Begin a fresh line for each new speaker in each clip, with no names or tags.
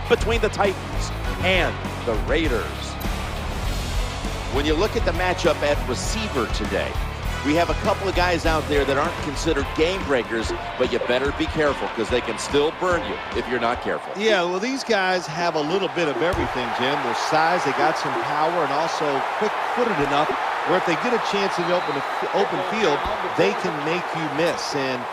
between the Titans and the Raiders. When you look at the matchup at receiver today, we have a couple of guys out there that aren't considered game breakers, but you better be careful because they can still burn you if you're not careful.
Yeah, well, these guys have a little bit of everything, Jim. Their size, they got some power, and also quick-footed enough where if they get a chance in the open field, they can make you miss. And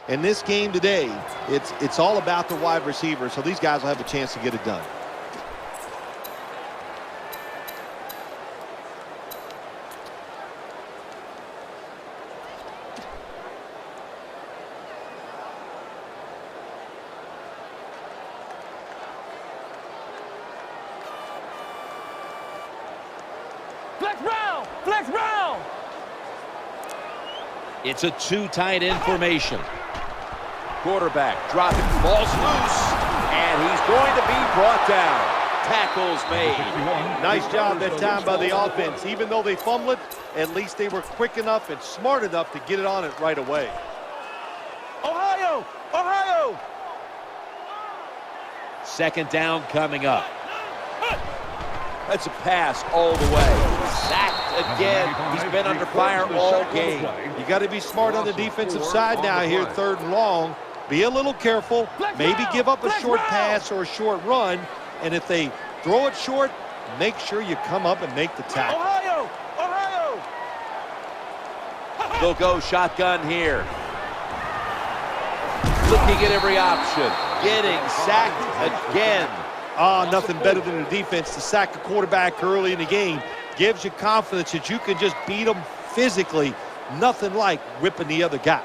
in this game today, it's all about the wide receiver, so these guys will have a chance to get it done.
Flex round! Flex round!
It's a two tight end formation. Quarterback dropping, balls loose, and he's going to be brought down. Tackles made.
Nice job that time by the offense. Even though they fumbled it, at least they were quick enough and smart enough to get it on it right away.
Ohio! Ohio!
Second down coming up. That's a pass all the way. Sacked again. He's been under fire all game.
You got to be smart on the defensive side now here, third and long. Be a little careful. Maybe give up a short pass or a short run. And if they throw it short, make sure you come up and make the tackle.
Ohio! Ohio!
They'll go shotgun here. Looking at every option. Getting sacked again.
Nothing better than a defense to sack a quarterback early in the game. Gives you confidence that you can just beat them physically. Nothing like whipping the other guy.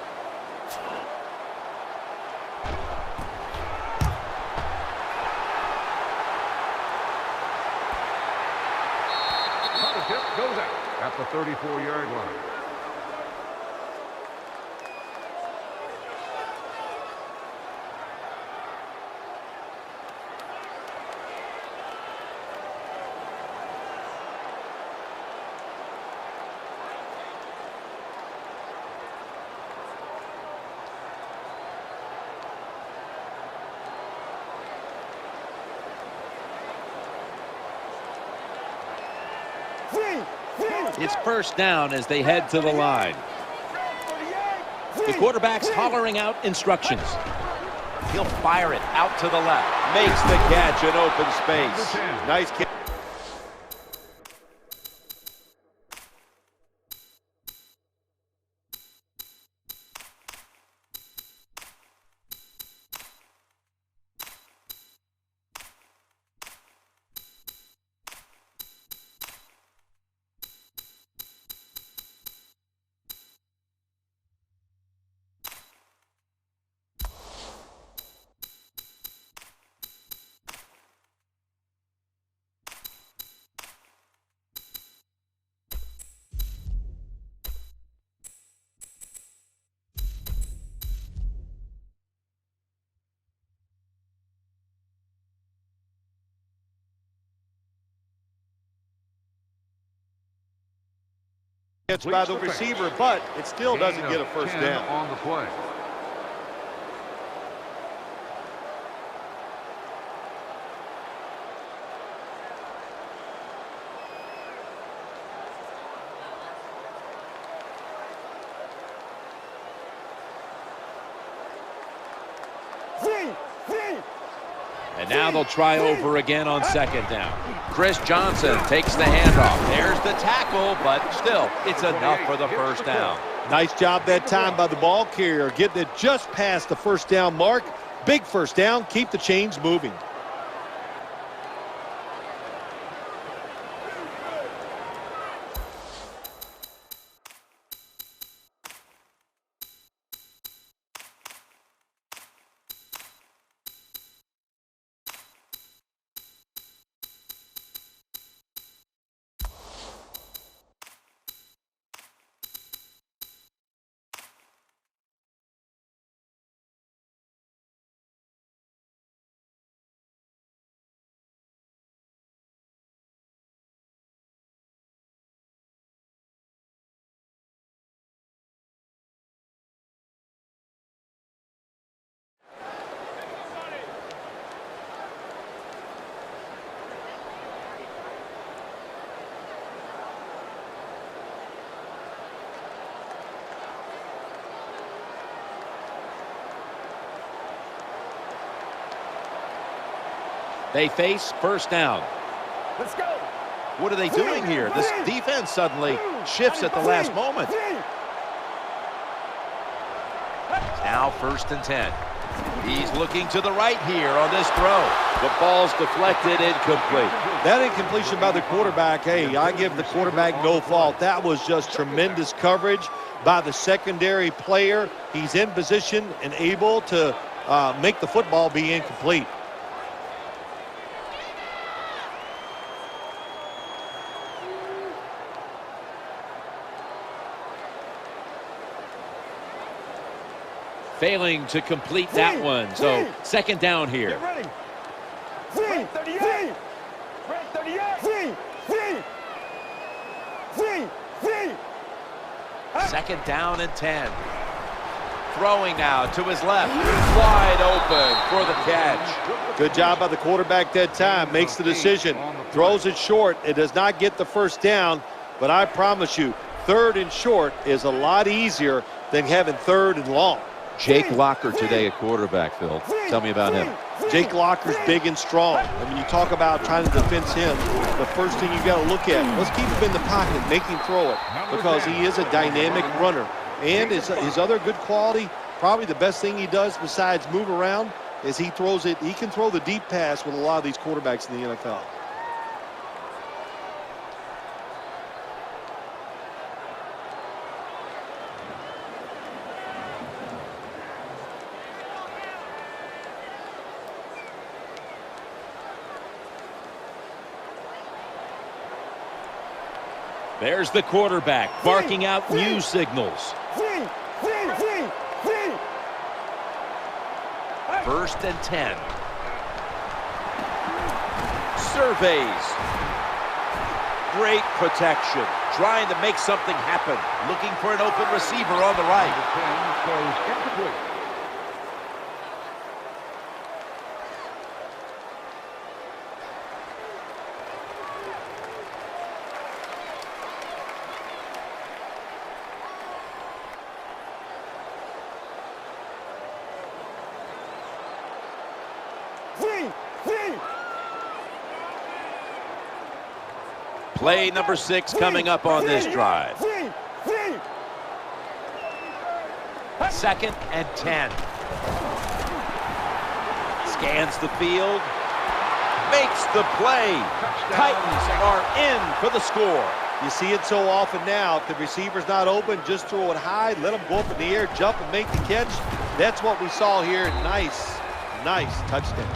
The tip goes out at the 34-yard line.
It's first down as they head to the line. The quarterback's hollering out instructions. He'll fire it out to the left. Makes the catch in open space.
Nice kick. Catch by the receiver, but it still doesn't get a first down.
On the play.
And now they'll try over again on second down. Chris Johnson takes the handoff. There's the tackle, but still, it's enough for the first down.
Nice job that time by the ball carrier, getting it just past the first down mark. Big first down, keep the chains moving.
They face first down.
Let's go.
What are they doing here? This defense suddenly shifts at the last moment. Now first and 10. He's looking to the right here on this throw. The ball's deflected, incomplete.
That incompletion by the quarterback, hey, I give the quarterback no fault. That was just tremendous coverage by the secondary player. He's in position and able to make the football be incomplete.
Failing to complete that one. So second down here.
Get ready. Red 38. Red 38.
Second down and 10. Throwing now to his left. Wide open for the catch.
Good job by the quarterback that time. Makes the decision. Throws it short. It does not get the first down. But I promise you, third and short is a lot easier than having third and long.
Jake Locker today at quarterback, Phil. Tell me about him.
Jake Locker's big and strong. I mean, you talk about trying to defense him. The first thing you got to look at, let's keep him in the pocket, make him throw it, because he is a dynamic runner. And his other good quality, probably the best thing he does besides move around, is he throws it. He can throw the deep pass with a lot of these quarterbacks in the NFL.
There's the quarterback barking out new signals. First and 10. Surveys. Great protection. Trying to make something happen. Looking for an open receiver on the right. Play number 6 coming up on this drive. Second and 10. Scans the field. Makes the play. Titans are in for the score.
You see it so often now. If the receiver's not open, just throw it high. Let him go up in the air, jump and make the catch. That's what we saw here. Nice touchdown.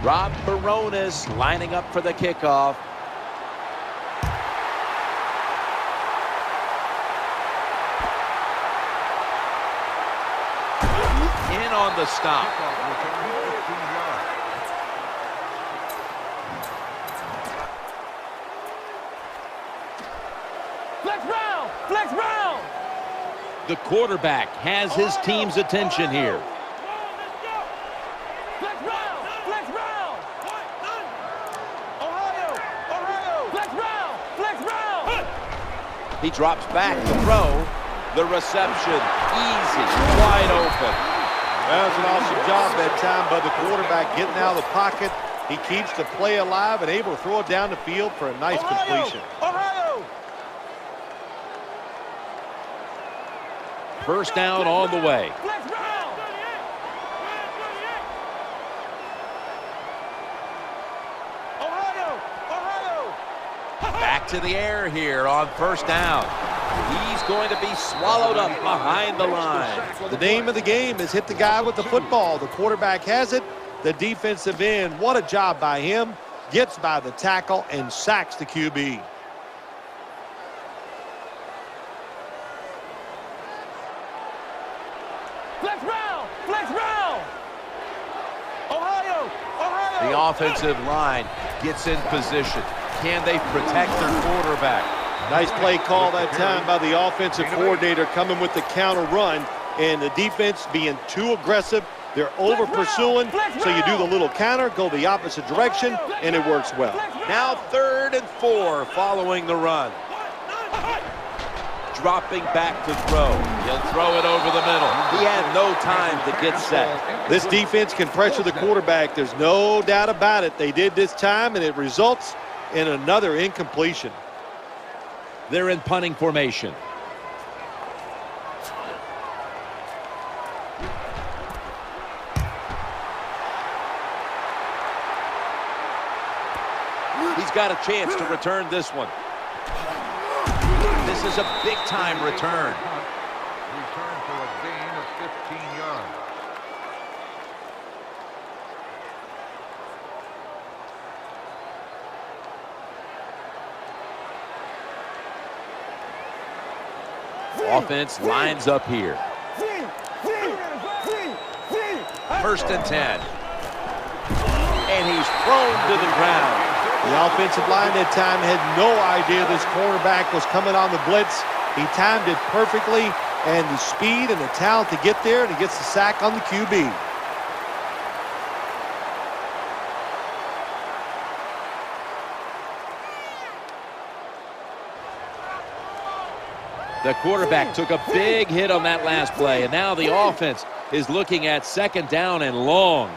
Rob Baronis lining up for the kickoff. In on the stop.
Flex round! Flex round!
The quarterback has his team's attention here.
Flex round! Flex round! Ohio! Ohio! Flex round! Flex round!
He drops back to throw. The reception, easy, wide open.
That was an awesome job that time by the quarterback getting out of the pocket. He keeps the play alive and able to throw it down the field for a nice completion.
Ohio!
First down on the way.
Flex round! Ohio! Ohio!
Back to the air here on first down. He's going to be swallowed up behind the line.
The name of the game is hit the guy with the football. The quarterback has it. The defensive end, what a job by him. Gets by the tackle and sacks the QB.
Flex round! Flex round! Ohio! Ohio!
The offensive line gets in position. Can they protect their quarterback?
Nice play call that time by the offensive coordinator coming with the counter run, and the defense being too aggressive. They're over pursuing, so you do the little counter, go the opposite direction, and it works well.
Now 3rd and 4 following the run. Dropping back to throw. He'll throw it over the middle. He had no time to get set.
This defense can pressure the quarterback. There's no doubt about it. They did this time, and it results in another incompletion.
They're in punting formation. He's got a chance to return this one. This is a big-time return.
Return for a gain of 15 yards.
Offense lines up here. 1st and 10. And he's thrown to the ground.
The offensive line that time had no idea this cornerback was coming on the blitz. He timed it perfectly, and the speed and the talent to get there, and he gets the sack on the QB.
The quarterback took a big hit on that last play, and now the offense is looking at 2nd down and long.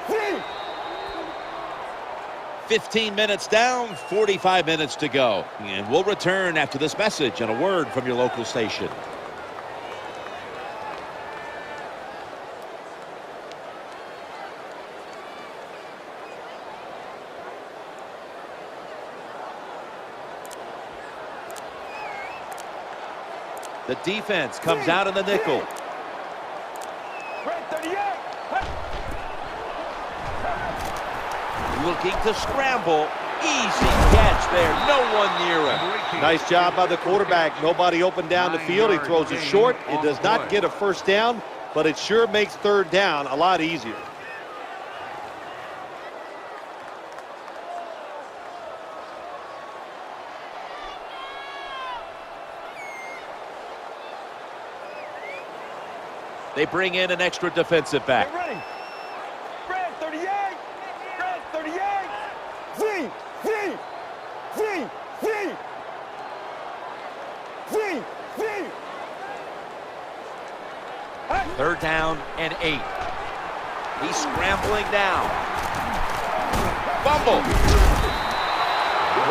Three.
15 minutes down, 45 minutes to go. And we'll return after this message and a word from your local station. The defense comes out in the nickel.
Red 38.
Looking to scramble. Easy catch there. No one near him.
Nice job by the quarterback. Nobody open down the field. He throws it short. It does not get a first down, but it sure makes 3rd down a lot easier.
They bring in an extra defensive back.
Get ready. Red 38. Red 38. Z.
3rd down and 8. He's scrambling now. Fumble.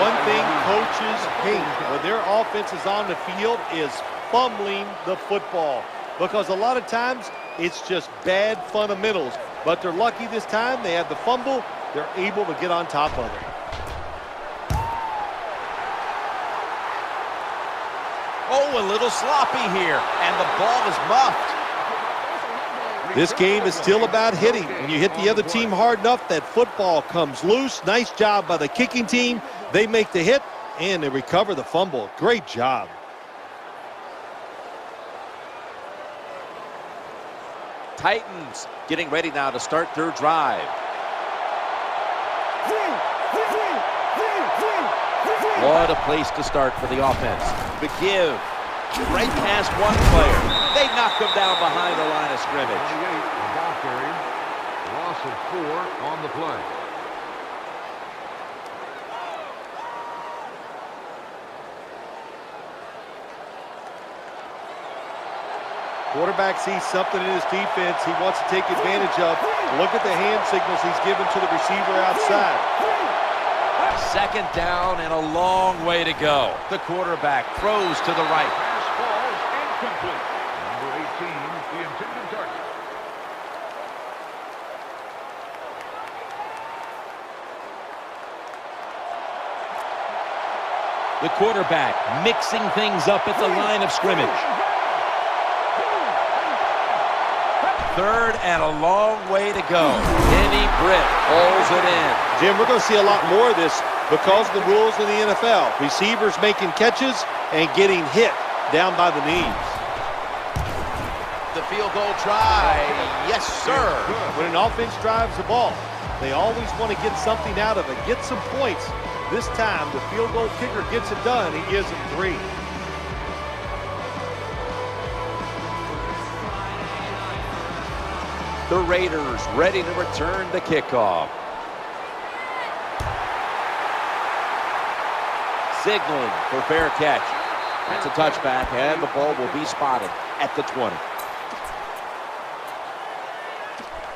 One thing coaches hate when their offense is on the field is fumbling the football, because a lot of times it's just bad fundamentals. But they're lucky this time. They have the fumble. They're able to get on top of it.
Oh, a little sloppy here, and the ball is muffed.
This game is still about hitting. When you hit the other team hard enough, that football comes loose. Nice job by the kicking team. They make the hit, and they recover the fumble. Great job.
Titans getting ready now to start their drive. What a place to start for the offense. The give right past one player. They knock him down behind the line of scrimmage.
28, the ball carrier. Loss of 4 on the play.
Quarterback sees something in his defense he wants to take advantage of. Look at the hand signals he's given to the receiver outside.
Second down and a long way to go. The quarterback throws to the right.
Pass falls incomplete. Number 18, the intended target.
The quarterback mixing things up at the line of scrimmage. Third and a long way to go. Kenny Britt holds it in.
Jim, we're going to see a lot more of this because of the rules in the NFL. Receivers making catches and getting hit down by the knees.
The field goal try. Yes, sir.
When an offense drives the ball, they always want to get something out of it, get some points. This time, the field goal kicker gets it done. He gives them 3.
The Raiders ready to return the kickoff. Signaling for fair catch. That's a touchback, and the ball will be spotted at the 20.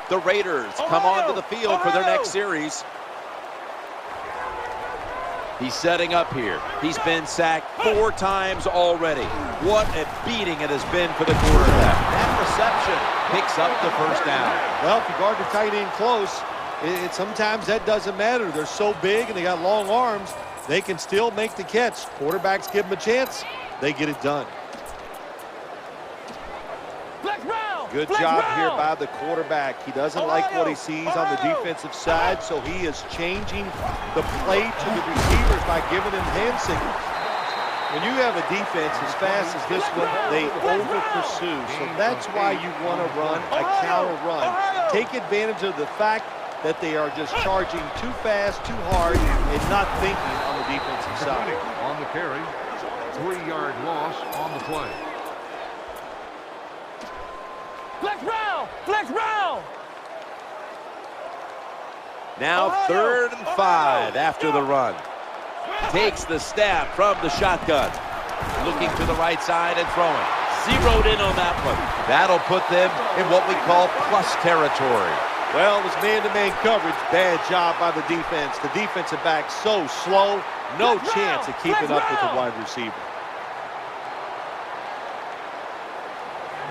The Raiders come onto the field for their next series. He's setting up here. He's been sacked 4 times already. What a beating it has been for the quarterback. That reception picks up the first down.
Well, if you guard the tight end close, sometimes that doesn't matter. They're so big and they got long arms, they can still make the catch. Quarterbacks give them a chance, they get it done. Good job here by the quarterback. He doesn't like what he sees on the defensive side, so he is changing the play to the receivers by giving them hand signals. When you have a defense as fast as this one, they over-pursue. So that's why you want to run a counter run. Take advantage of the fact that they are just charging too fast, too hard, and not thinking on the defensive side.
On the carry, 3-yard loss on the play.
Flex round! Flex round!
Now 3rd and 5 after the run. Takes the snap from the shotgun. Looking to the right side and throwing. Zeroed in on that one. That'll put them in what we call plus territory.
Well, it was man-to-man coverage. Bad job by the defense. The defensive back so slow, no chance of keeping up with the wide receiver.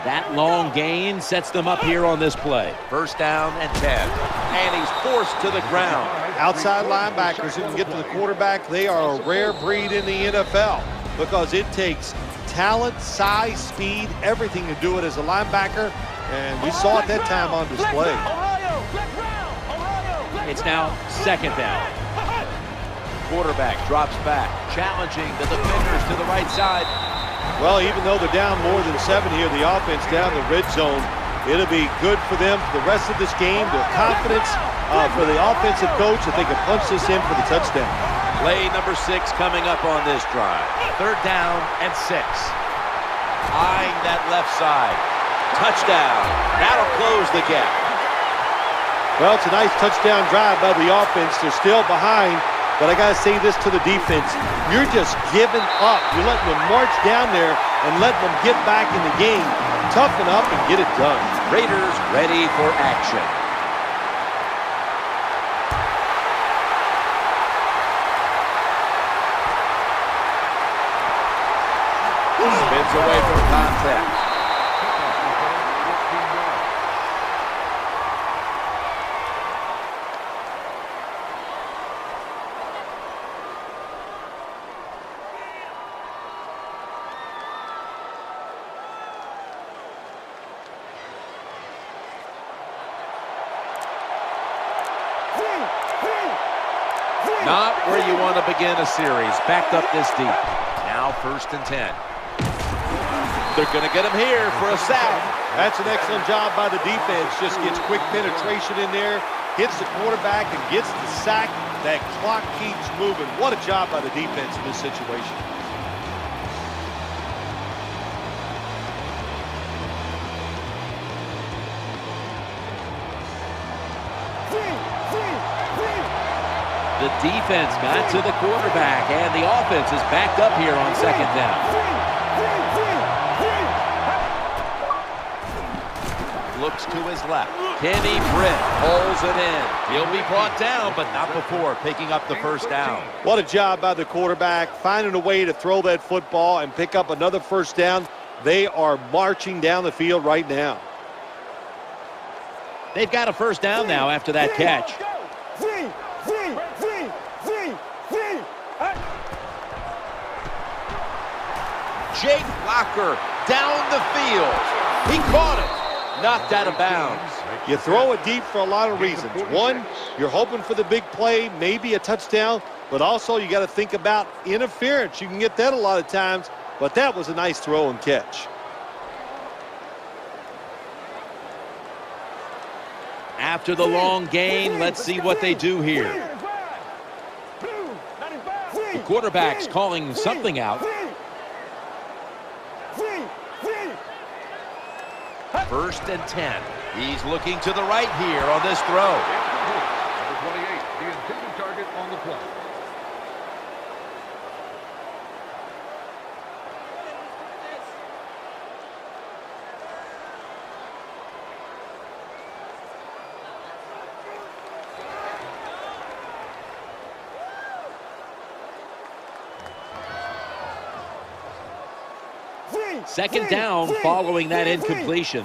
That long gain sets them up here on this play. First down and 10. And he's forced to the ground.
Outside linebackers who can get to the quarterback, they are a rare breed in the NFL because it takes talent, size, speed, everything to do it as a linebacker. And we saw it that time on display.
It's now 2nd down. Quarterback drops back, challenging the defenders to the right side.
Well, even though they're down more than 7 here, the offense down the red zone, it'll be good for them for the rest of this game. Their confidence for the offensive coach that they can punch this in for the touchdown.
Play number 6 coming up on this drive. 3rd down and 6. Eyeing that left side. Touchdown. That'll close the gap.
Well, it's a nice touchdown drive by the offense. They're still behind. But I got to say this to the defense. You're just giving up. You're letting them march down there and letting them get back in the game. Toughen up and get it done.
Raiders ready for action. Spins away from contact. Not where you want to begin a series. Backed up this deep. Now 1st and 10. They're going to get him here for a sack.
That's an excellent job by the defense. Just gets quick penetration in there, hits the quarterback, and gets the sack. That clock keeps moving. What a job by the defense in this situation.
The defense got to the quarterback, and the offense is backed up here on second down. Looks to his left. Kenny Britt pulls it in. He'll be brought down, but not before picking up the first down.
What a job by the quarterback, finding a way to throw that football and pick up another first down. They are marching down the field right now.
They've got a first down now after that catch. Jake Locker down the field. He caught it. Knocked out of bounds.
You throw it deep for a lot of reasons. One, you're hoping for the big play, maybe a touchdown, but also you got to think about interference. You can get that a lot of times, but that was a nice throw and catch.
After the long gain, let's see what they do here. The quarterback's calling something out. First and 10. He's looking to the right here on this throw.
Number 28, the intended target on the play.
Second down following that incompletion.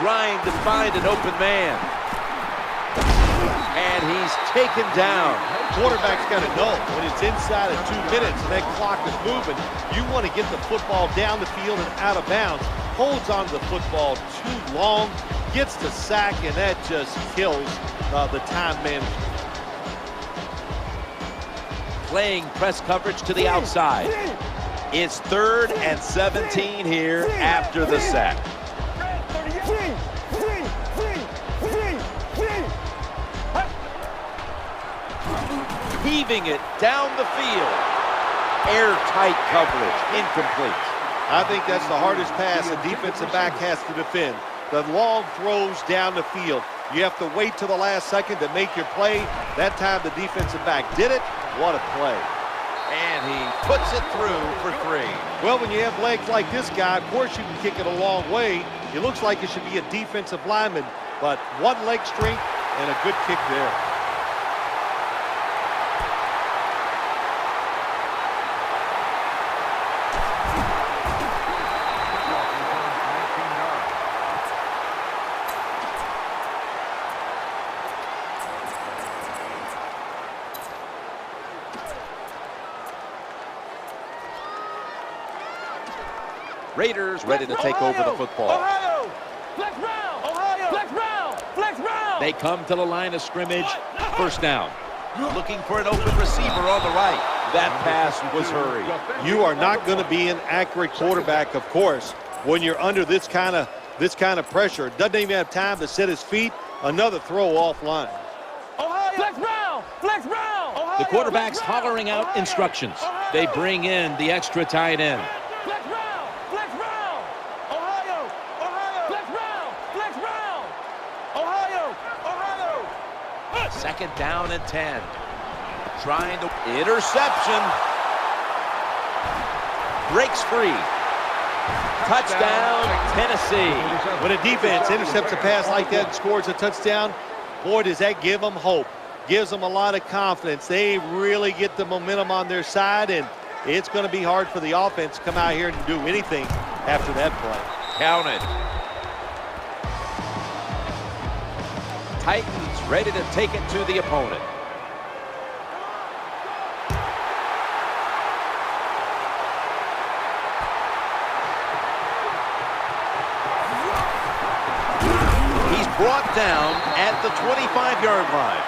Trying to find an open man. And he's taken down.
Quarterback's got to know when it's inside of 2 minutes and that clock is moving, you want to get the football down the field and out of bounds. Holds on to the football too long, gets the sack, and that just kills the time management.
Playing press coverage to the outside. It's 3rd and 17 here after the sack. Heaving it down the field. Airtight coverage, incomplete.
I think that's the hardest pass a defensive back has to defend. The long throws down the field. You have to wait till the last second to make your play. That time the defensive back did it. What a play.
And he puts it through for 3.
Well, when you have legs like this guy, of course you can kick it a long way. It looks like it should be a defensive lineman, but one leg strength and a good kick there.
Raiders ready to take over the football.
Ohio! Flex round! Ohio! Flex round! Flex round!
They come to the line of scrimmage. First down. Looking for an open receiver on the right. That pass was hurried.
You are not going to be an accurate quarterback, of course, when you're under this kind of pressure. Doesn't even have time to set his feet. Another throw offline.
Ohio! Flex round! Flex round! Ohio!
The quarterback's hollering out instructions. They bring in the extra tight end.
Flex round! Flex round! Ohio! Ohio! Flex round! Flex round! Ohio! Ohio!
Second down and 10. Trying to interception. Breaks free. Touchdown, Tennessee.
When a defense intercepts a pass like that and scores a touchdown, boy, does that give them hope. Gives them a lot of confidence. They really get the momentum on their side, and it's going to be hard for the offense to come out here and do anything after that play.
Counted. Titans ready to take it to the opponent. He's brought down at the 25-yard line.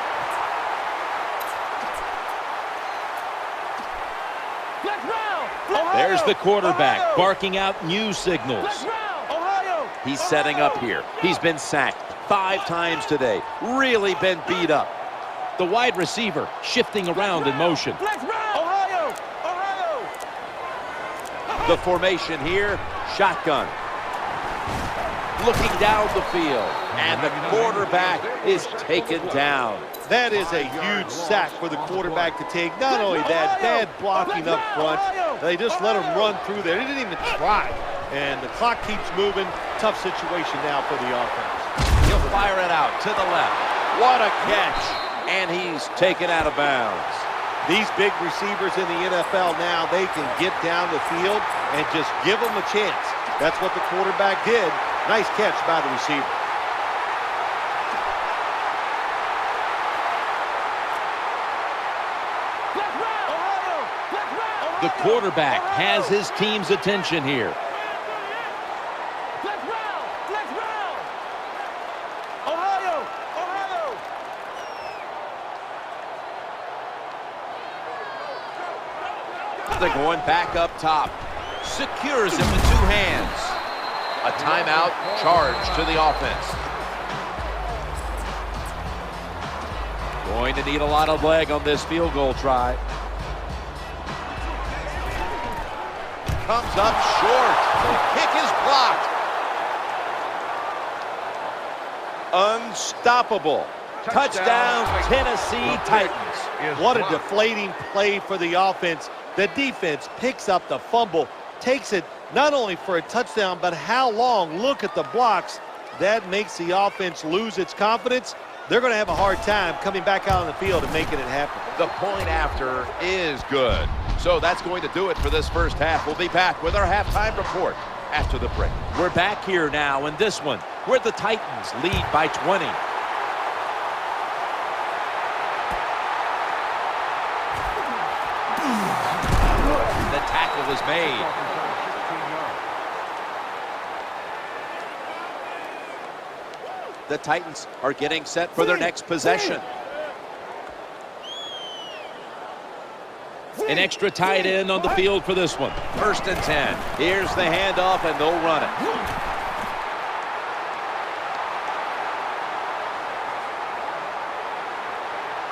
There's the quarterback barking out new signals.
Ohio.
He's setting up here. He's been sacked 5 times today. Really been beat up. The wide receiver shifting around in motion.
Ohio. Ohio.
The formation here, shotgun. Looking down the field, and the quarterback is taken down.
That is a huge sack for the quarterback to take. Not only that, bad blocking up front. They just let him run through there. He didn't even try. And the clock keeps moving. Tough situation now for the offense.
He'll fire it out to the left. What a catch. And he's taken out of bounds.
These big receivers in the NFL now, they can get down the field and just give them a chance. That's what the quarterback did. Nice catch by the receiver.
The quarterback has his team's attention here.
Ohio. Ohio.
They're going back up top. Secures it with 2 hands. A timeout charge to the offense. Going to need a lot of leg on this field goal try. Comes up short. The kick is blocked. Unstoppable. Touchdown, Tennessee Titans.
What a deflating play for the offense. The defense picks up the fumble, takes it not only for a touchdown, but how long? Look at the blocks. That makes the offense lose its confidence. They're going to have a hard time coming back out on the field and making it happen.
The point after is good. So that's going to do it for this first half. We'll be back with our halftime report after the break. We're back here now in this one, where the Titans lead by 20. The tackle is made. The Titans are getting set for their next possession. An extra tight end on the field for this one. 1st and 10. Here's the handoff, and they'll run it.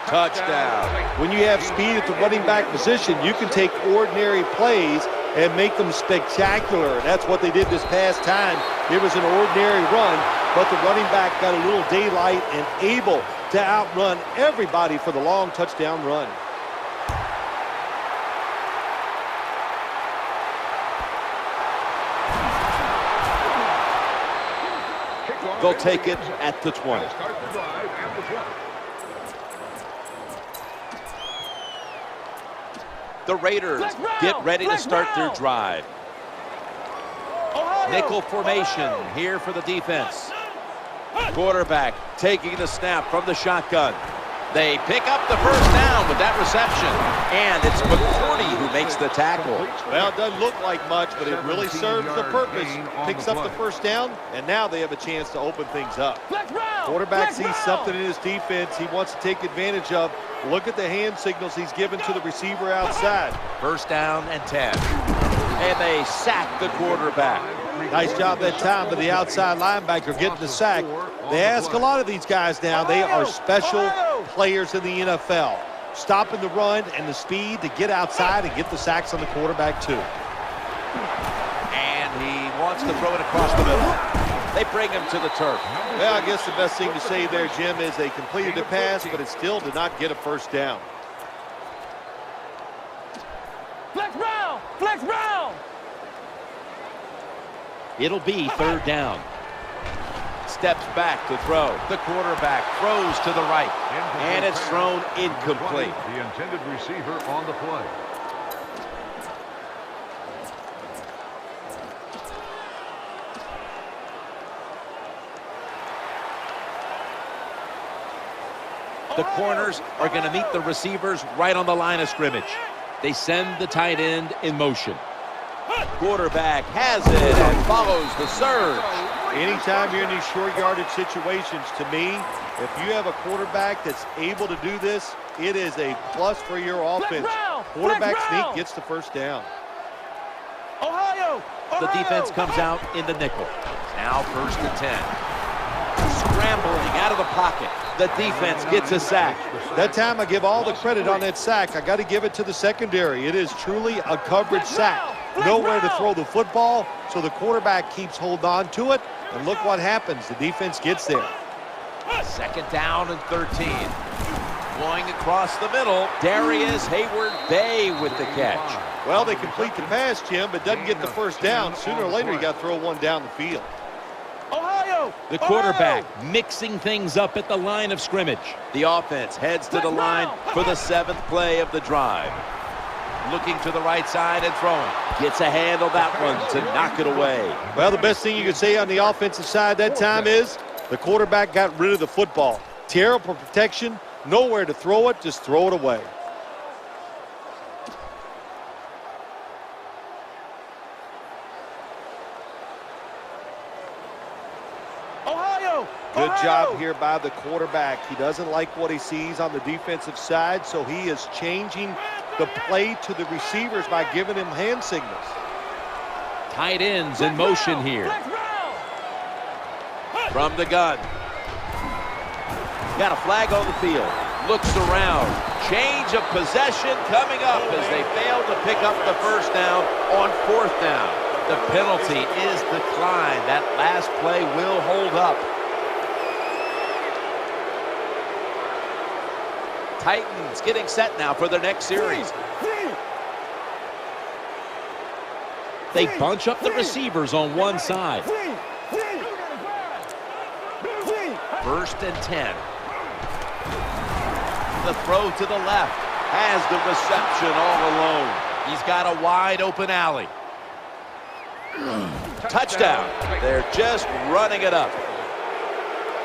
Touchdown.
When you have speed at the running back position, you can take ordinary plays and make them spectacular. That's what they did this past time. It was an ordinary run, but the running back got a little daylight and able to outrun everybody for the long touchdown run.
They'll take it at the 20. The Raiders get ready to start their drive. Nickel formation here for the defense. Quarterback taking the snap from the shotgun. They pick up the first down with that reception. And it's McCourty who makes the tackle.
Well, it doesn't look like much, but it really serves the purpose. Picks up the first down, and now they have a chance to open things up. Quarterback sees something in his defense he wants to take advantage of. Look at the hand signals he's given to the receiver outside.
1st down and 10. And they sack the quarterback.
Nice job that time by the outside linebacker getting the sack. They ask a lot of these guys now. They are special players in the NFL. Stopping the run and the speed to get outside and get the sacks on the quarterback too.
And he wants to throw it across the middle. They bring him to the turf.
Well, I guess the best thing to say there, Jim, is they completed the pass, but it still did not get a first down.
Flex round! Flex round!
It'll be 3rd down. Steps back to throw. The quarterback throws to the right. And it's thrown incomplete.
The intended receiver on the play.
The corners are going to meet the receivers right on the line of scrimmage. They send the tight end in motion. Quarterback has it and follows the surge.
Anytime you're in these short yardage situations, to me, if you have a quarterback that's able to do this, it is a plus for your offense. Quarterback sneak gets the first down.
Ohio!
The defense comes out in the nickel. Now 1st and 10. Scrambling out of the pocket. The defense gets a sack.
That time I give all the credit on that sack. I got to give it to the secondary. It is truly a coverage sack. Nowhere to throw the football, so the quarterback keeps hold on to it. And look what happens. The defense gets there.
2nd down and 13. Going across the middle, Darius Hayward-Bay with the catch.
Well, they complete the pass, Jim, but doesn't get the 1st down. Sooner or later, you got to throw one down the field.
Ohio!
The quarterback mixing things up at the line of scrimmage. The offense heads to the line for the 7th play of the drive. Looking to the right side and throwing. Gets a hand on that one to knock it away.
Well, the best thing you can say on the offensive side that time is the quarterback got rid of the football. Terrible protection, nowhere to throw it, just throw it away.
Ohio!
Good job here by the quarterback. He doesn't like what he sees on the defensive side, so he is changing the play to the receivers by giving him hand signals.
Tight ends in motion here. From the gun. Got a flag on the field. Looks around. Change of possession coming up as they fail to pick up the 1st down on 4th down. The penalty is declined. That last play will hold up. Titans getting set now for their next series. They bunch up the receivers on one side. 1st and 10. The throw to the left. Has the reception all alone. He's got a wide open alley. Touchdown. They're just running it up.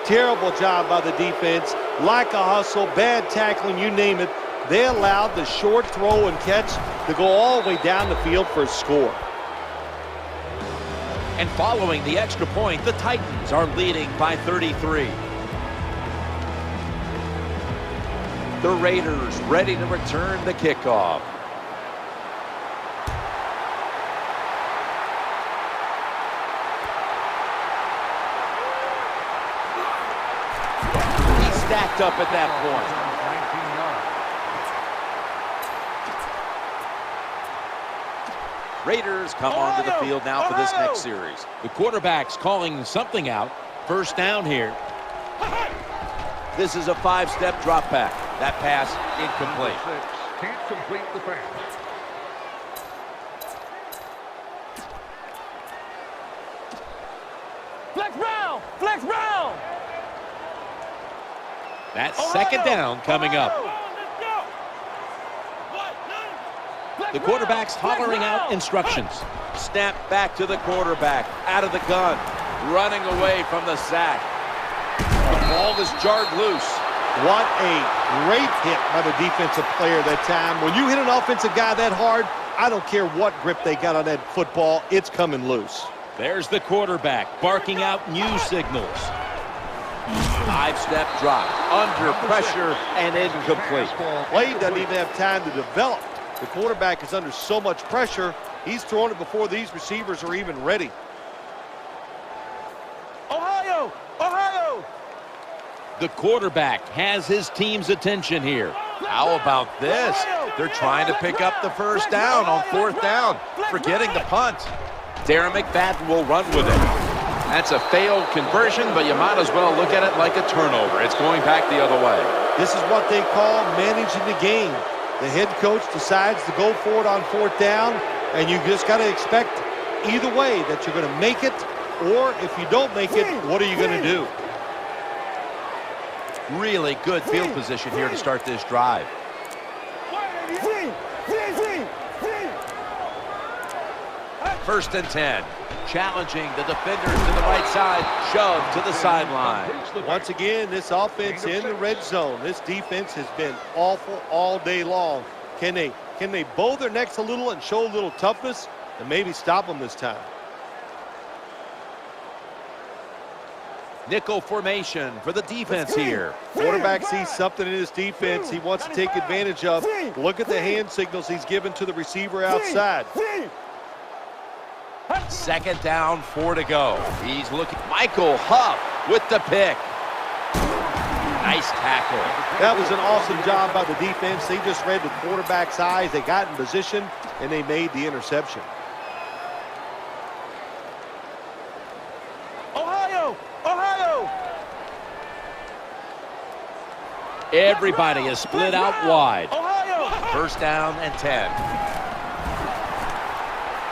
Terrible job by the defense. Lack of hustle, bad tackling, you name it. They allowed the short throw and catch to go all the way down the field for a score.
And following the extra point, the Titans are leading by 33. The Raiders ready to return the kickoff. He's stacked up at that point.
19 yards.
Raiders come onto the field now for this next series. The quarterback's calling something out. 1st down here. This is a 5-step drop back. That pass incomplete.
Can't complete the pass.
Flex Brown! Flex Brown!
That's 2nd down coming up. The quarterback's hollering out instructions. Snap back to the quarterback. Out of the gun. Running away from the sack. The ball is jarred loose.
What a great hit by the defensive player that time. When you hit an offensive guy that hard, I don't care what grip they got on that football, it's coming loose.
There's the quarterback barking out new signals. 5-step drop. Under pressure and incomplete.
Play doesn't even have time to develop. The quarterback is under so much pressure, he's throwing it before these receivers are even ready.
Ohio! Ohio!
The quarterback has his team's attention here. How about this? They're trying to pick up the 1st down on 4th down, forgetting the punt. Darren McFadden will run with it. That's a failed conversion, but you might as well look at it like a turnover. It's going back the other way.
This is what they call managing the game. The head coach decides to go for it on 4th down, and you just got to expect either way that you're going to make it, or if you don't make it, what are you going to do?
Really good field position here to start this drive. 1st and 10. Challenging the defenders to the right side. Shoved to the sideline.
Once again, this offense in the red zone. This defense has been awful all day long. Can they bow their necks a little and show a little toughness and maybe stop them this time?
Nickel formation for the defense here.
Quarterback sees something in his defense he wants to take advantage of. Look at the hand signals he's given to the receiver outside.
Second down, 4 to go. He's looking. Michael Huff with the pick. Nice tackle.
That was an awesome job by the defense. They just read the quarterback's eyes. They got in position, and they made the interception.
Ohio! Ohio!
Everybody is split out wide.
Ohio!
First down and 10.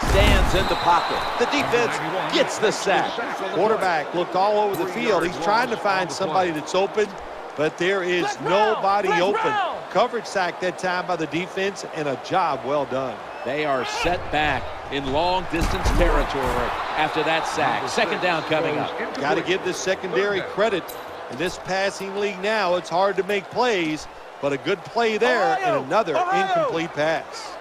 Stands in the pocket. The defense gets the sack.
Quarterback looked all over the field. He's trying to find somebody that's open, but there is nobody open. Coverage sack that time by the defense, and a job well done.
They are set back in long distance territory after that sack. Second down coming up.
Got to give this secondary credit. In this passing league now, it's hard to make plays, but a good play there and another incomplete pass.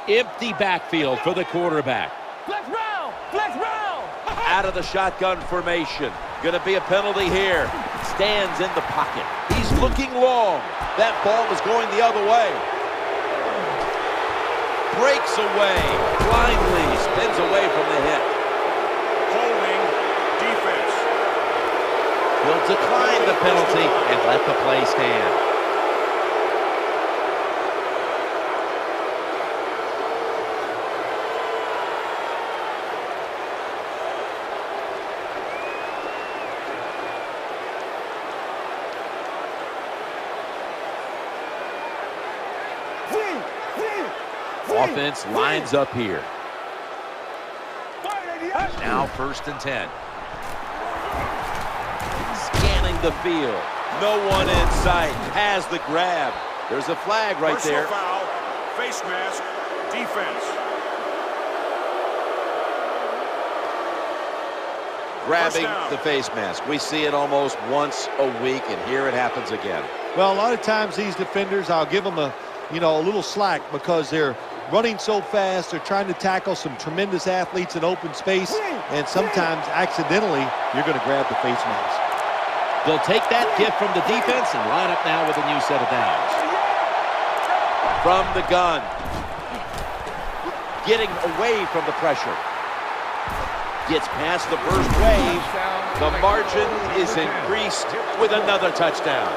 Empty backfield for the quarterback.
Flex round! Flex round!
Out of the shotgun formation. Going to be a penalty here. Stands in the pocket. He's looking long. That ball was going the other way. Breaks away. Blindly spins away from the hit.
Holding defense.
Will decline the penalty and let the play stand. Offense lines up here. Now first and 10. Scanning the field. No one in sight. Has the grab. There's a flag right there.
Foul. Face mask. Defense.
Grabbing the face mask. We see it almost once a week, and here it happens again.
Well, a lot of times these defenders, I'll give them a little slack because they're running so fast. They're trying to tackle some tremendous athletes in open space, and sometimes accidentally you're going to grab the face mask.
They'll take that gift from the defense and line up now with a new set of downs. From the gun. Getting away from the pressure. Gets past the first wave. The margin is increased with another touchdown.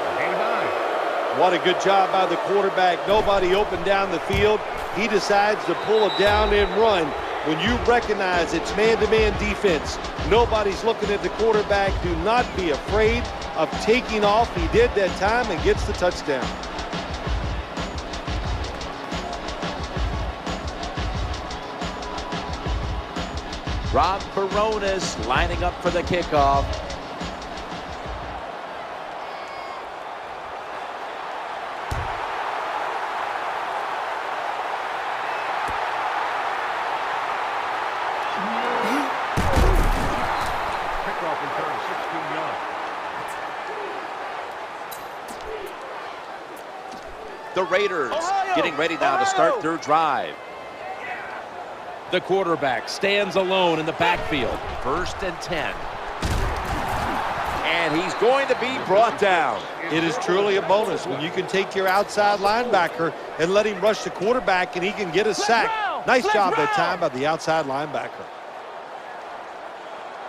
What a good job by the quarterback. Nobody open down the field. He decides to pull a down and run. When you recognize it's man-to-man defense, nobody's looking at the quarterback. Do not be afraid of taking off. He did that time and gets the touchdown.
Rob Peronis lining up for the kickoff. The Raiders getting ready now to start their drive. The quarterback stands alone in the backfield. First and 10. And he's going to be brought down.
It is truly a bonus when you can take your outside linebacker and let him rush the quarterback and he can get a sack. Nice job that time by the outside linebacker.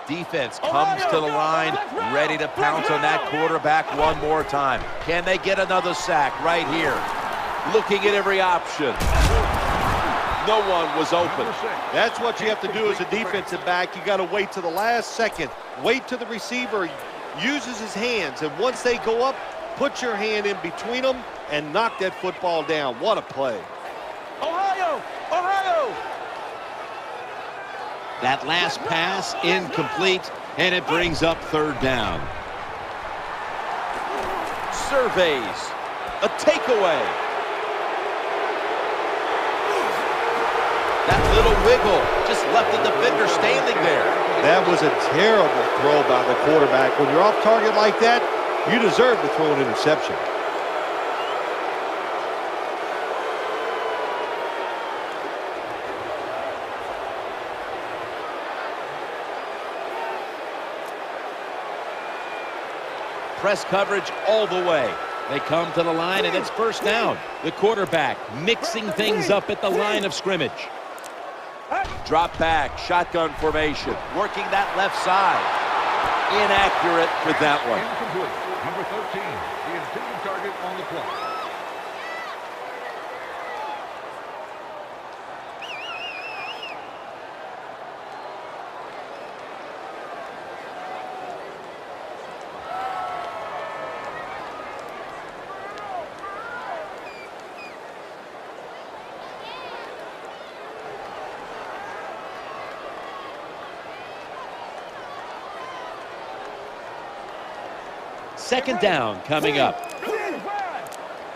Defense comes to the line, ready to pounce on that quarterback one more time. Can they get another sack right here? Looking at every option. No one was open.
That's what you have to do as a defensive back. You got to wait to the last second. Wait till the receiver uses his hands, and once they go up, put your hand in between them and knock that football down. What a play.
Ohio! Ohio!
That last pass incomplete, and it brings up third down. Surveys a takeaway. That little wiggle just left the defender standing there.
That was a terrible throw by the quarterback. When you're off target like that, you deserve to throw an interception.
Press coverage all the way. They come to the line, and it's first down. The quarterback mixing things up at the line of scrimmage. Drop back, shotgun formation, working that left side. Inaccurate with that one.
Incomplete. Number 13, the intended target on the play.
Second down coming up.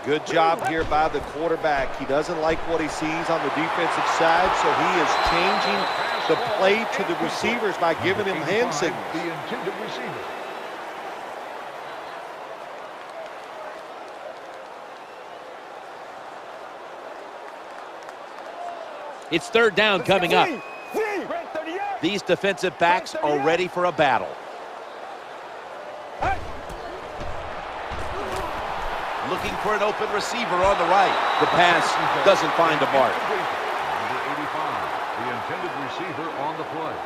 Good job here by the quarterback. He doesn't like what he sees on the defensive side, so he is changing the play to the receivers by giving him hand signals.
The intended receiver.
It's third down coming up. These defensive backs are ready for a battle. Looking for an open receiver on the right. The pass doesn't find a mark.
Number 85, the intended receiver on the play.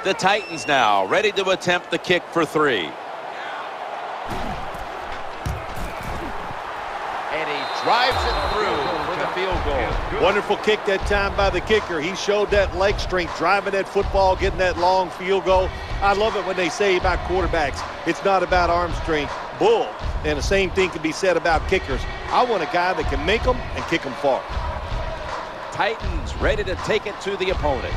The Titans now ready to attempt the kick for 3. And he drives it through for the field goal.
Wonderful kick that time by the kicker. He showed that leg strength, driving that football, getting that long field goal. I love it when they say about quarterbacks, it's not about arm strength. Bull. And the same thing can be said about kickers. I want a guy that can make them and kick them far.
Titans ready to take it to the opponent.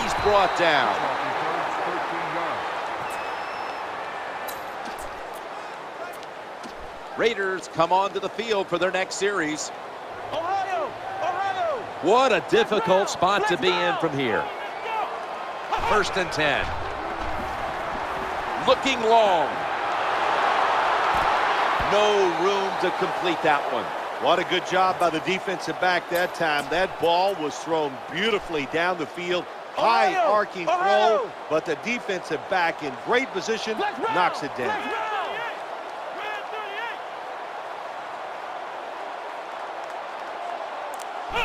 He's brought down.
13 yards.
Raiders come onto the field for their next series.
Ohio! Ohio!
What a difficult spot to be in from here. First and 10. Looking long. No room to complete that one.
What a good job by the defensive back that time. That ball was thrown beautifully down the field. High arcing throw, but the defensive back in great position knocks it down.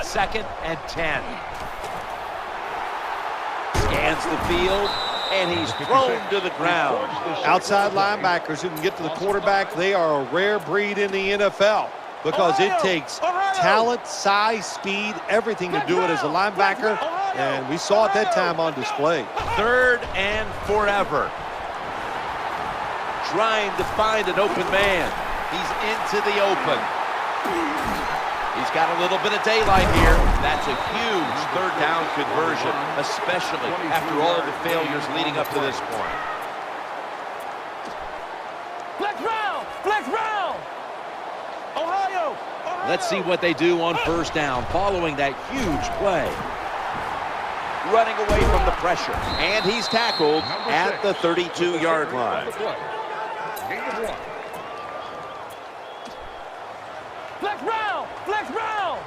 Second and 10. Scans the field, and he's thrown to the ground.
Outside linebackers who can get to the quarterback, they are a rare breed in the NFL because it takes talent, size, speed, everything to do it as a linebacker, and we saw it that time on display.
Third and forever. Trying to find an open man. He's into the open. He's got a little bit of daylight here. That's a huge third down conversion, especially after all the failures leading up to this point.
Flex round! Flex round! Ohio!
Let's see what they do on first down following that huge play. Running away from the pressure, and he's tackled at the 32-yard line.
Gain of 1.
Flex round! Flex round!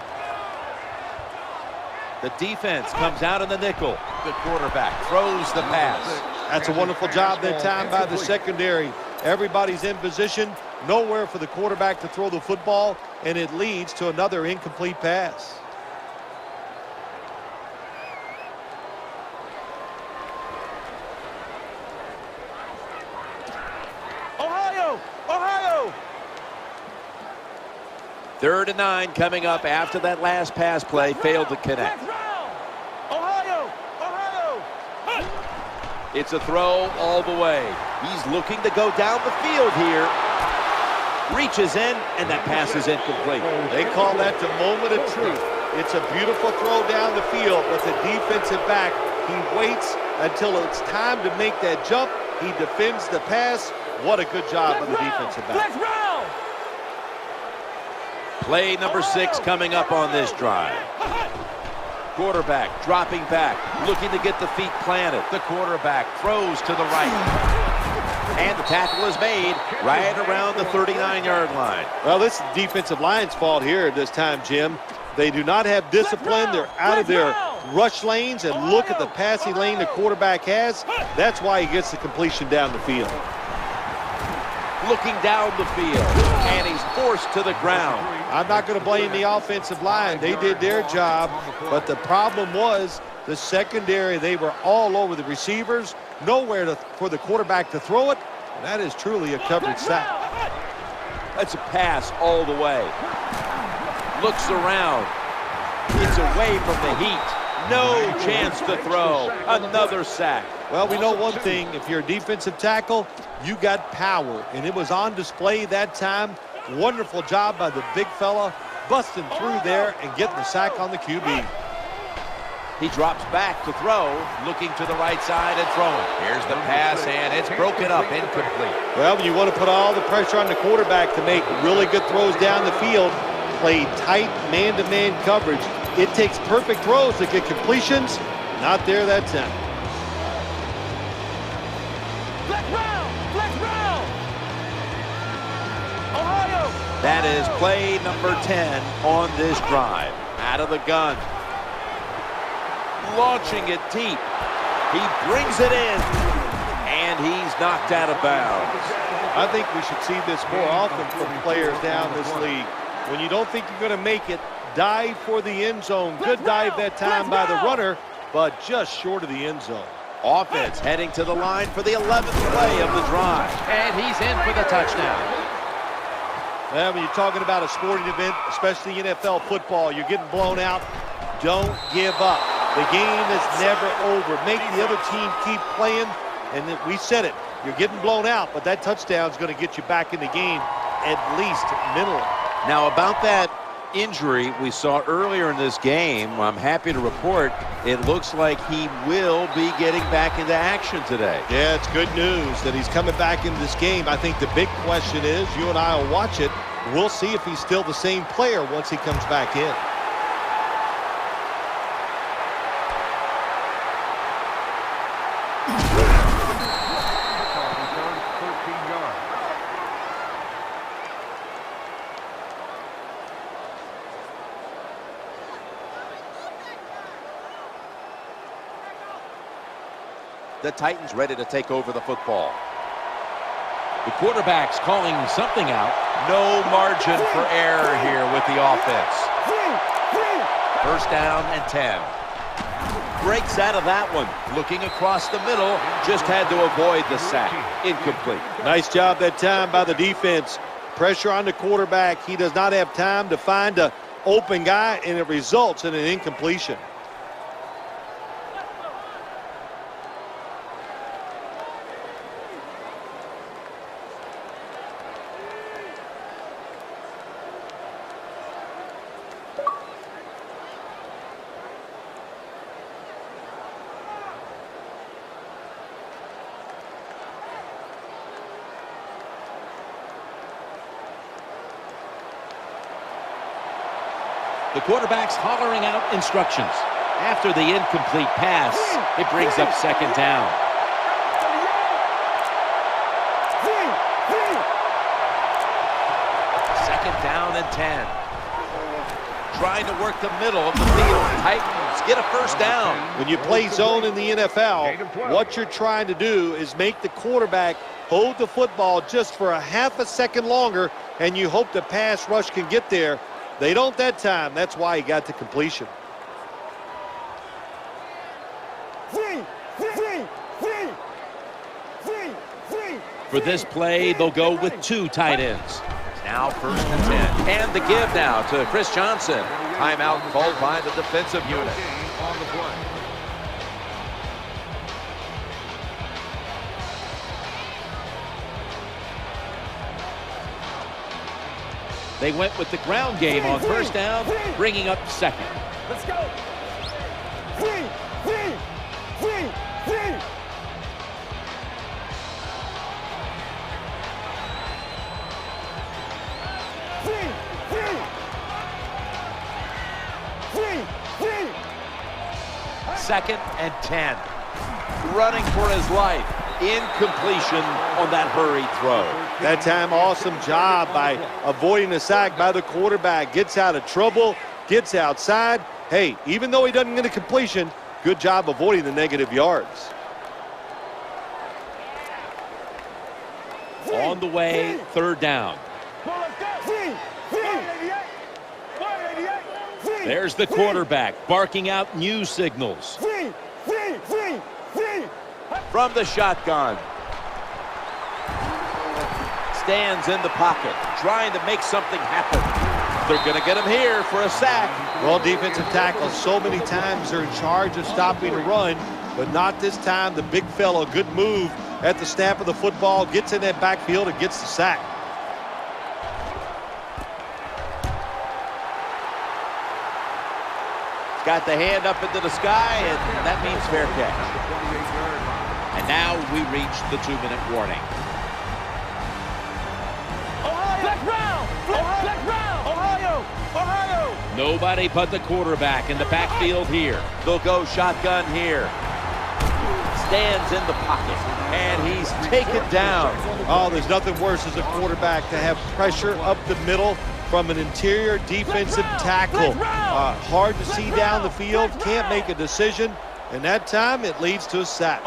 The defense comes out in the nickel. The quarterback throws the pass.
That's a wonderful job that time by the secondary. Everybody's in position, nowhere for the quarterback to throw the football, and it leads to another incomplete pass.
Ohio! Ohio!
Third and 9 coming up after that last pass play failed to connect.
Flex round! Ohio! Ohio!
It's a throw all the way. He's looking to go down the field here. Reaches in, and that pass is incomplete.
They call that the moment of truth. It's a beautiful throw down the field, but the defensive back, he waits until it's time to make that jump. He defends the pass. What a good job by the defensive back.
Flex round!
Play number 6 coming up on this drive. Quarterback dropping back, looking to get the feet planted. The quarterback throws to the right. And the tackle is made right around the 39-yard line.
Well, this is the defensive line's fault here this time, Jim. They do not have discipline. They're out of their rush lanes, and look at the passing lane the quarterback has. That's why he gets the completion down the field.
Looking down the field, and he's forced to the ground.
I'm not going to blame the offensive line. They did their job, but the problem was the secondary. They were all over the receivers, nowhere for the quarterback to throw it. That is truly a covered sack.
That's a pass all the way. Looks around. It's away from the heat. No chance to throw. Another sack.
Well, we know one thing. If you're a defensive tackle, you got power, and it was on display that time. Wonderful job by the big fella, busting through there and getting the sack on the QB.
He drops back to throw, looking to the right side and throwing. Here's the pass, and it's broken up, incomplete.
Well, you want to put all the pressure on the quarterback to make really good throws down the field, play tight man-to-man coverage. It takes perfect throws to get completions. Not there that time.
Flex round! Flex round! Ohio!
That is play number 10 on this drive. Out of the gun. Launching it deep. He brings it in, and he's knocked out of bounds.
I think we should see this more often from players down this league. When you don't think you're going to make it, dive for the end zone. Good dive that time by the runner, but just short of the end zone.
Offense heading to the line for the 11th play of the drive. And he's in for the touchdown.
Well, when you're talking about a sporting event, especially NFL football, you're getting blown out. Don't give up. The game is never over. Make the other team keep playing. And we said it. You're getting blown out, but that touchdown is going to get you back in the game, at least mentally.
Now, about that injury we saw earlier in this game, I'm happy to report it looks like he will be getting back into action today.
Yeah, it's good news that he's coming back into this game. I think the big question is, you and I will watch it. We'll see if he's still the same player once he comes back in.
The Titans ready to take over the football. The quarterback's calling something out. No margin for error here with the offense. First down and 10. Breaks out of that one. Looking across the middle. Just had to avoid the sack. Incomplete.
Nice job that time by the defense. Pressure on the quarterback. He does not have time to find an open guy, and it results in an incompletion.
The quarterback's hollering out instructions. After the incomplete pass, it brings up second down. Second down and 10. Trying to work the middle of the field. Titans get a first down.
When you play zone in the NFL, what you're trying to do is make the quarterback hold the football just for a half a second longer, and you hope the pass rush can get there. They don't that time. That's why he got the completion.
For this play, they'll go with two tight ends. Now first and 10. And the give now to Chris Johnson. Timeout called by the defensive unit.
On the play.
They went with the ground game on first down, bringing up second.
Let's go!
2nd and 10. Running for his life. Incompletion on that hurried throw.
That time, awesome job by avoiding the sack by the quarterback. Gets out of trouble, gets outside. Hey, even though he doesn't get a completion, good job avoiding the negative yards.
On the way, 3rd down. There's the quarterback barking out new signals. From the shotgun. Stands in the pocket, trying to make something happen. They're going to get him here for a sack.
Well, defensive tackles so many times are in charge of stopping a run, but not this time. The big fellow, good move at the snap of the football, gets in that backfield and gets the sack.
Got the hand up into the sky, and that means fair catch. And now we reach the 2-minute warning.
Ohio!
Nobody but the quarterback in the backfield here. They'll go shotgun here. Stands in the pocket, and he's taken down.
Oh, there's nothing worse as a quarterback to have pressure up the middle from an interior defensive tackle. Hard to see down the field, can't make a decision, and that time it leads to a sack.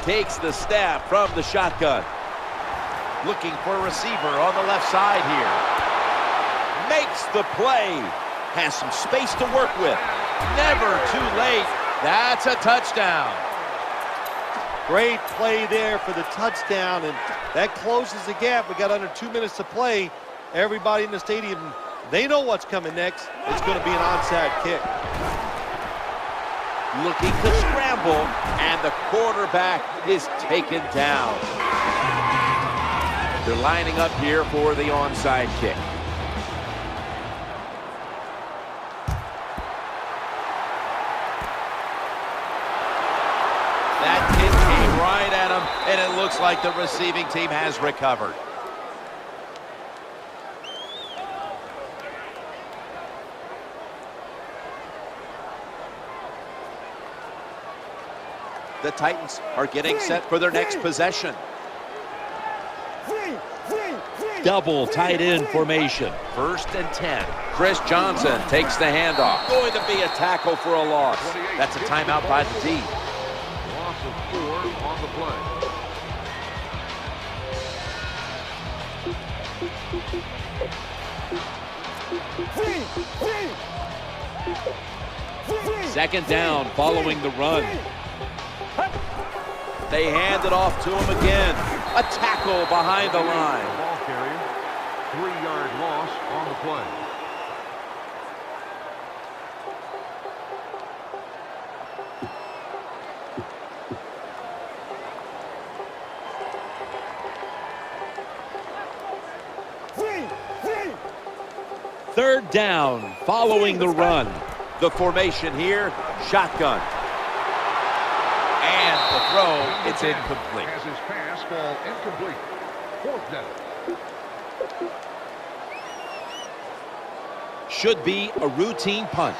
Takes the snap from the shotgun. Looking for a receiver on the left side here. Makes the play. Has some space to work with. Never too late. That's a touchdown.
Great play there for the touchdown, and that closes the gap. We got under 2 minutes to play. Everybody in the stadium, they know what's coming next. It's going to be an onside kick.
Looking to scramble, and the quarterback is taken down. They're lining up here for the onside kick. That kick came right at him, and it looks like the receiving team has recovered. The Titans are getting set for their next possession. Double tight end formation. 1st and 10. Chris Johnson takes the handoff. Going to be a tackle for a loss. That's a timeout by the D.
Loss of 4 on the play.
2nd down following the run. They hand it off to him again. A tackle behind the line.
Ball carrier. 3-yard loss on the play.
Third down following the run. The formation here, shotgun. And the throw, it's incomplete.
Has his pass fall incomplete. 4th down.
Should be a routine punt.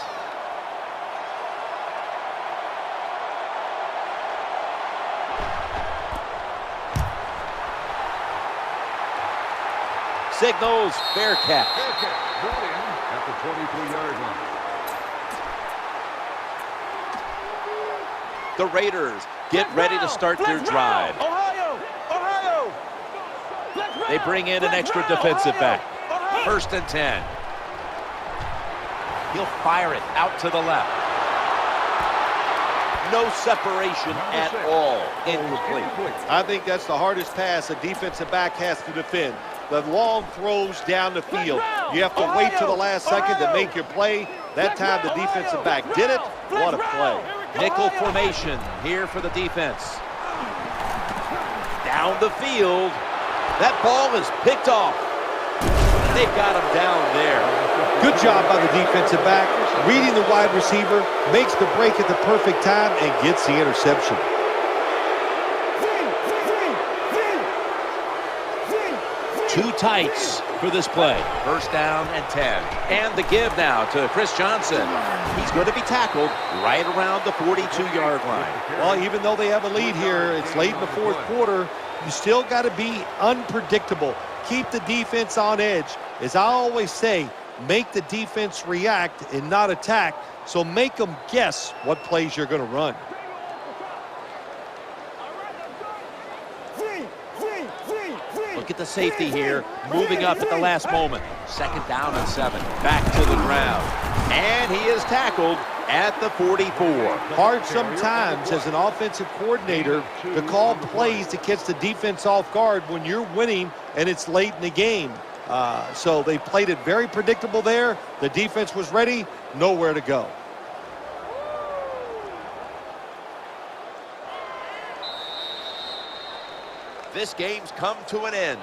Signals fair catch.
Fair catch. Brought in at the 23-yard line.
The Raiders get ready to start their drive. They bring in an extra defensive back. 1st and 10. He'll fire it out to the left. No separation at all. Incomplete.
I think that's the hardest pass a defensive back has to defend. The long throws down the field. You have to wait till the last second to make your play. That time the defensive back did it. What a play.
Nickel formation here for the defense. Down the field. That ball is picked off. They've got him down there.
Good job by the defensive back. Reading the wide receiver, makes the break at the perfect time, and gets the interception.
Two tights for this play. First down and 10. And the give now to Chris Johnson.
He's going to be tackled right around the 42-yard line.
Well, even though they have a lead here, it's late in the fourth quarter, you still got to be unpredictable. Keep the defense on edge. As I always say, make the defense react and not attack. So make them guess what plays you're going to run.
Look at the safety here, moving up at the last moment. Second down and 7. Back to the ground.
And he is tackled at the 44.
Hard sometimes as an offensive coordinator to call plays to catch the defense off guard when you're winning and it's late in the game. So they played it very predictable there. The defense was ready, nowhere to go.
This game's come to an end.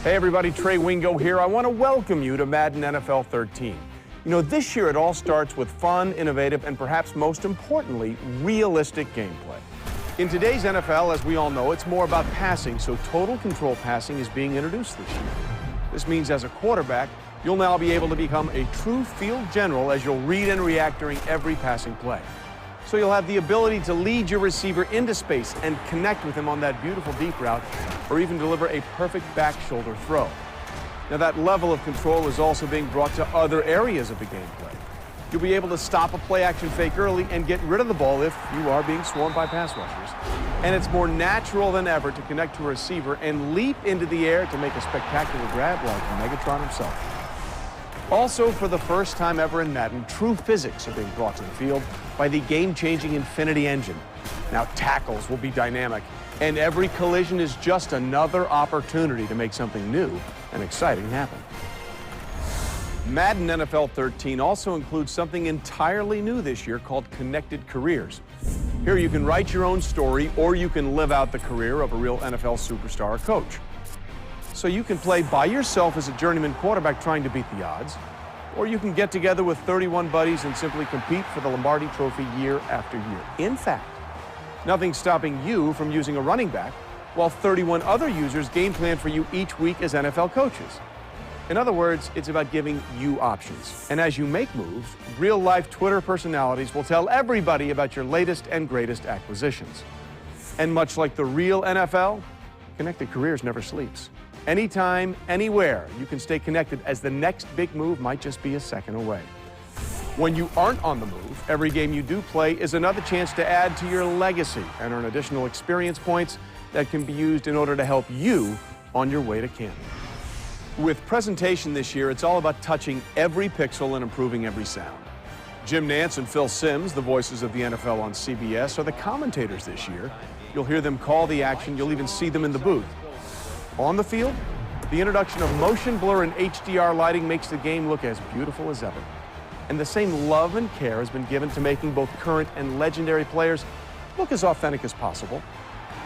Hey everybody, Trey Wingo here. I want to welcome you to Madden NFL 13. You know, this year it all starts with fun, innovative, and perhaps most importantly, realistic gameplay. In today's NFL, as we all know, it's more about passing, so total control passing is being introduced this year. This means as a quarterback, you'll now be able to become a true field general as you'll read and react during every passing play. So you'll have the ability to lead your receiver into space and connect with him on that beautiful deep route, or even deliver a perfect back shoulder throw. Now that level of control is also being brought to other areas of the gameplay. You'll be able to stop a play action fake early and get rid of the ball if you are being swarmed by pass rushers. And it's more natural than ever to connect to a receiver and leap into the air to make a spectacular grab like Megatron himself. Also, for the first time ever in Madden, true physics are being brought to the field by the game-changing Infinity Engine. Now, tackles will be dynamic, and every collision is just another opportunity to make something new and exciting happen. Madden NFL 13 also includes something entirely new this year called Connected Careers. Here you can write your own story, or you can live out the career of a real NFL superstar or coach. So you can play by yourself as a journeyman quarterback trying to beat the odds, or you can get together with 31 buddies and simply compete for the Lombardi Trophy year after year. In fact, nothing's stopping you from using a running back, while 31 other users game plan for you each week as NFL coaches. In other words, it's about giving you options. And as you make moves, real-life Twitter personalities will tell everybody about your latest and greatest acquisitions. And much like the real NFL, Connected Careers never sleeps. Anytime, anywhere, you can stay connected as the next big move might just be a second away. When you aren't on the move, every game you do play is another chance to add to your legacy and earn additional experience points that can be used in order to help you on your way to Canton. With presentation this year, it's all about touching every pixel and improving every sound. Jim Nantz and Phil Simms, the voices of the NFL on CBS, are the commentators this year. You'll hear them call the action. You'll even see them in the booth. On the field, the introduction of motion blur and HDR lighting makes the game look as beautiful as ever. And the same love and care has been given to making both current and legendary players look as authentic as possible.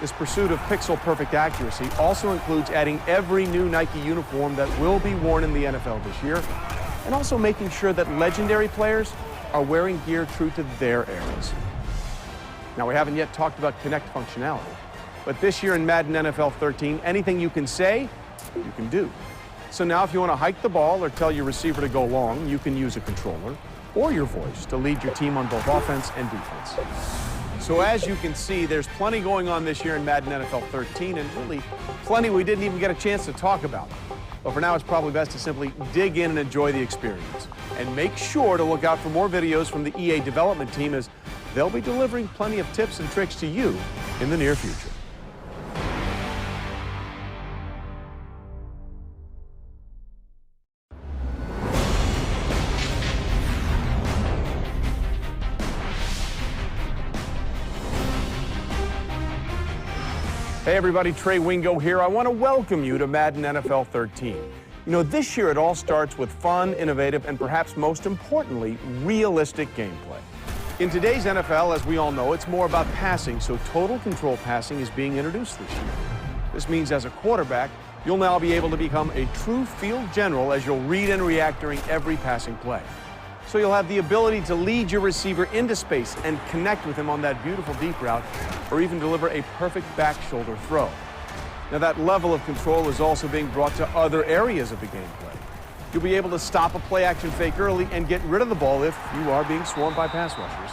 This pursuit of pixel-perfect accuracy also includes adding every new Nike uniform that will be worn in the NFL this year, and also making sure that legendary players are wearing gear true to their eras. Now, we haven't yet talked about Connect functionality, but this year in Madden NFL 13, anything you can say, you can do. So now if you want to hike the ball or tell your receiver to go long, you can use a controller or your voice to lead your team on both offense and defense. So as you can see, there's plenty going on this year in Madden NFL 13, and really plenty we didn't even get a chance to talk about. But for now, it's probably best to simply dig in and enjoy the experience. And make sure to look out for more videos from the EA development team, as they'll be delivering plenty of tips and tricks to you in the near future. Hey everybody, Trey Wingo here. I want to welcome you to Madden NFL 13. You know, this year it all starts with fun, innovative, and perhaps most importantly, realistic gameplay. In today's NFL, as we all know, it's more about passing, so total control passing is being introduced this year. This means as a quarterback, you'll now be able to become a true field general as you'll read and react during every passing play. So you'll have the ability to lead your receiver into space and connect with him on that beautiful deep route, or even deliver a perfect back shoulder throw. Now that level of control is also being brought to other areas of the gameplay. You'll be able to stop a play-action fake early and get rid of the ball if you are being swarmed by pass rushers.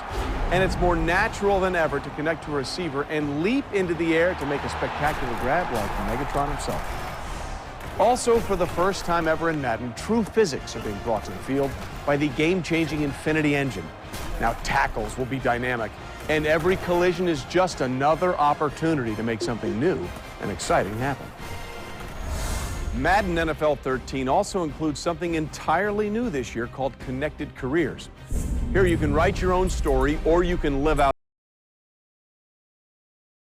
And it's more natural than ever to connect to a receiver and leap into the air to make a spectacular grab like Megatron himself. Also, for the first time ever in Madden, true physics are being brought to the field by the game-changing Infinity Engine. Now tackles will be dynamic, and every collision is just another opportunity to make something new and exciting happen. Madden NFL 13 also includes something entirely new this year called Connected Careers. Here you can write your own story, or you can live out